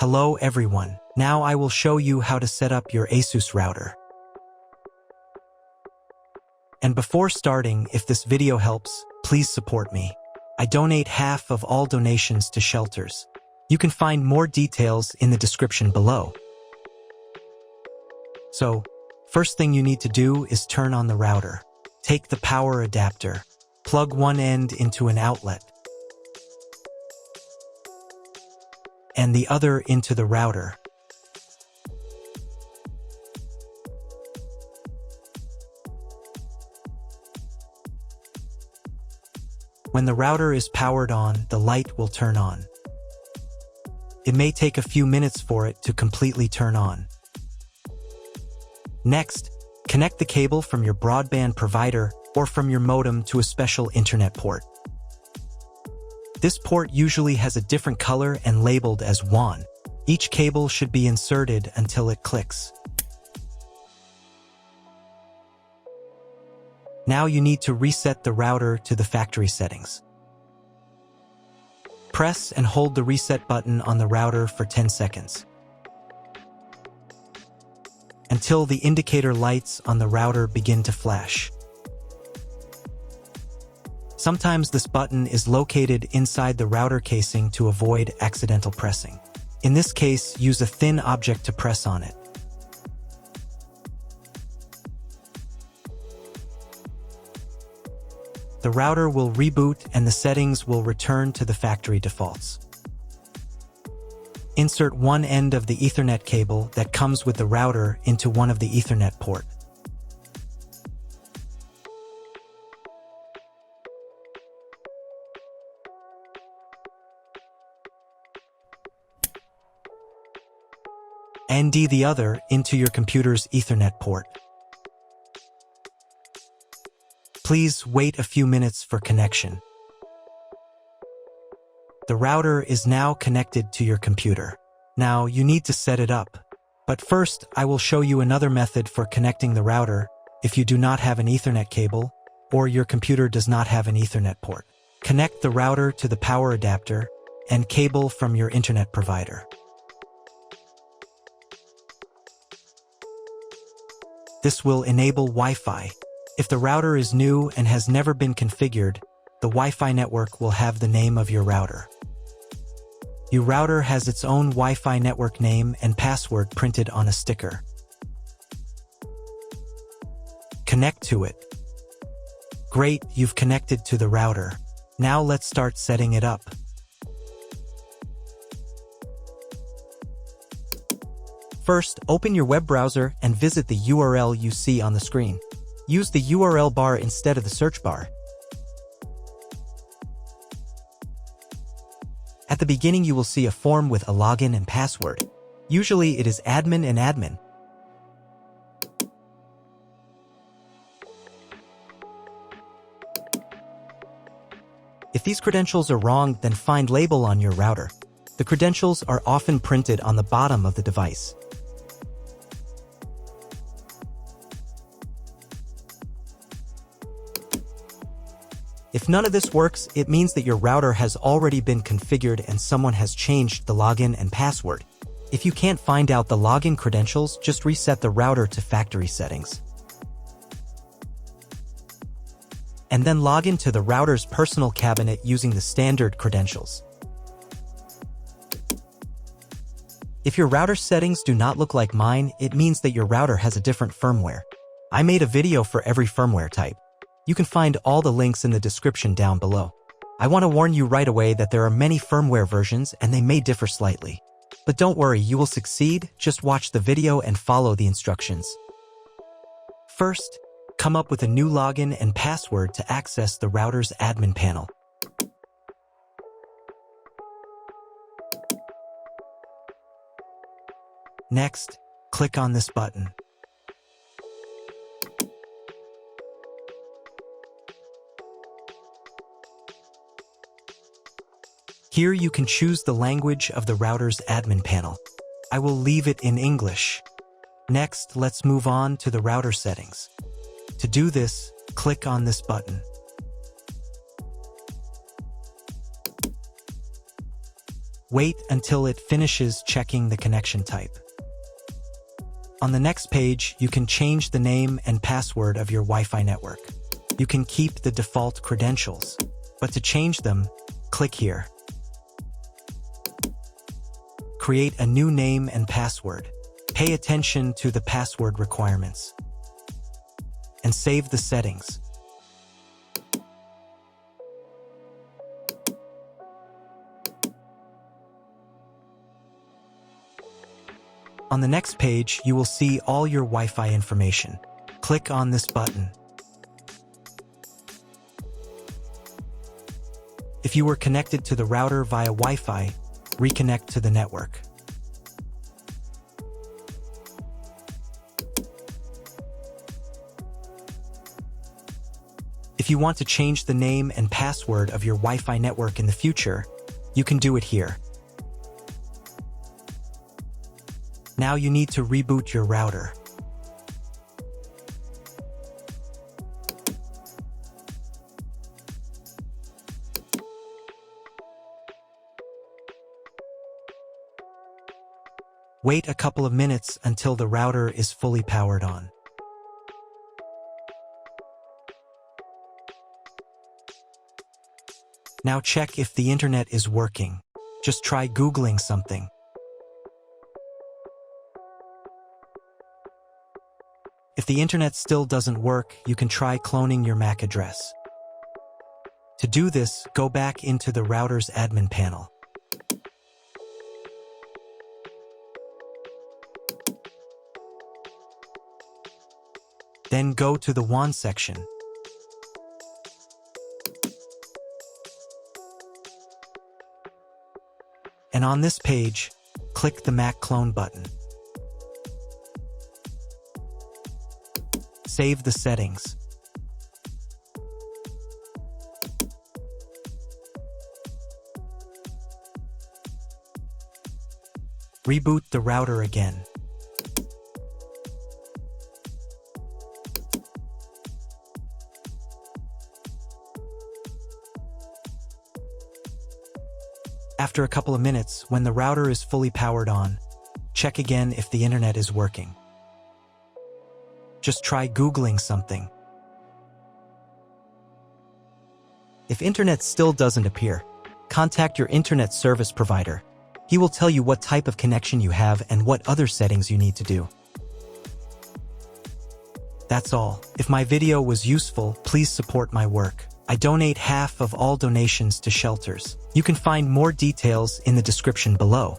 Hello everyone, now I will show you how to set up your ASUS router. And before starting, if this video helps, please support me. I donate half of all donations to shelters. You can find more details in the description below. So, first thing you need to do is turn on the router. Take the power adapter, plug one end into an outlet, and the other into the router. When the router is powered on, the light will turn on. It may take a few minutes for it to completely turn on. Next, connect the cable from your broadband provider or from your modem to a special internet port. This port usually has a different color and labeled as WAN. Each cable should be inserted until it clicks. Now you need to reset the router to the factory settings. Press and hold the reset button on the router for 10 seconds. Until the indicator lights on the router begin to flash. Sometimes this button is located inside the router casing to avoid accidental pressing. In this case, use a thin object to press on it. The router will reboot and the settings will return to the factory defaults. Insert one end of the Ethernet cable that comes with the router into one of the Ethernet port. And the other into your computer's Ethernet port. Please wait a few minutes for connection. The router is now connected to your computer. Now you need to set it up. But first, I will show you another method for connecting the router if you do not have an Ethernet cable or your computer does not have an Ethernet port. Connect the router to the power adapter and cable from your internet provider. This will enable Wi-Fi. If the router is new and has never been configured, the Wi-Fi network will have the name of your router. Your router has its own Wi-Fi network name and password printed on a sticker. Connect to it. Great, you've connected to the router. Now let's start setting it up. First, open your web browser and visit the URL you see on the screen. Use the URL bar instead of the search bar. At the beginning, you will see a form with a login and password. Usually, it is admin and admin. If these credentials are wrong, then find label on your router. The credentials are often printed on the bottom of the device. If none of this works, it means that your router has already been configured and someone has changed the login and password. If you can't find out the login credentials, just reset the router to factory settings. And then log into the router's personal cabinet using the standard credentials. If your router settings do not look like mine, it means that your router has a different firmware. I made a video for every firmware type. You can find all the links in the description down below. I want to warn you right away that there are many firmware versions and they may differ slightly. But don't worry, you will succeed, just watch the video and follow the instructions. First, come up with a new login and password to access the router's admin panel. Next, click on this button. Here you can choose the language of the router's admin panel. I will leave it in English. Next, let's move on to the router settings. To do this, click on this button. Wait until it finishes checking the connection type. On the next page, you can change the name and password of your Wi-Fi network. You can keep the default credentials, but to change them, click here. Create a new name and password. Pay attention to the password requirements. And save the settings. On the next page, you will see all your Wi-Fi information. Click on this button. If you were connected to the router via Wi-Fi, reconnect to the network. If you want to change the name and password of your Wi-Fi network in the future, you can do it here. Now you need to reboot your router. Wait a couple of minutes until the router is fully powered on. Now check if the internet is working. Just try Googling something. If the internet still doesn't work, you can try cloning your MAC address. To do this, go back into the router's admin panel. Then go to the WAN section. And on this page, click the MAC clone button. Save the settings. Reboot the router again. After a couple of minutes, when the router is fully powered on, check again if the internet is working. Just try Googling something. If internet still doesn't appear, contact your internet service provider. He will tell you what type of connection you have and what other settings you need to do. That's all. If my video was useful, please support my work. I donate half of all donations to shelters. You can find more details in the description below.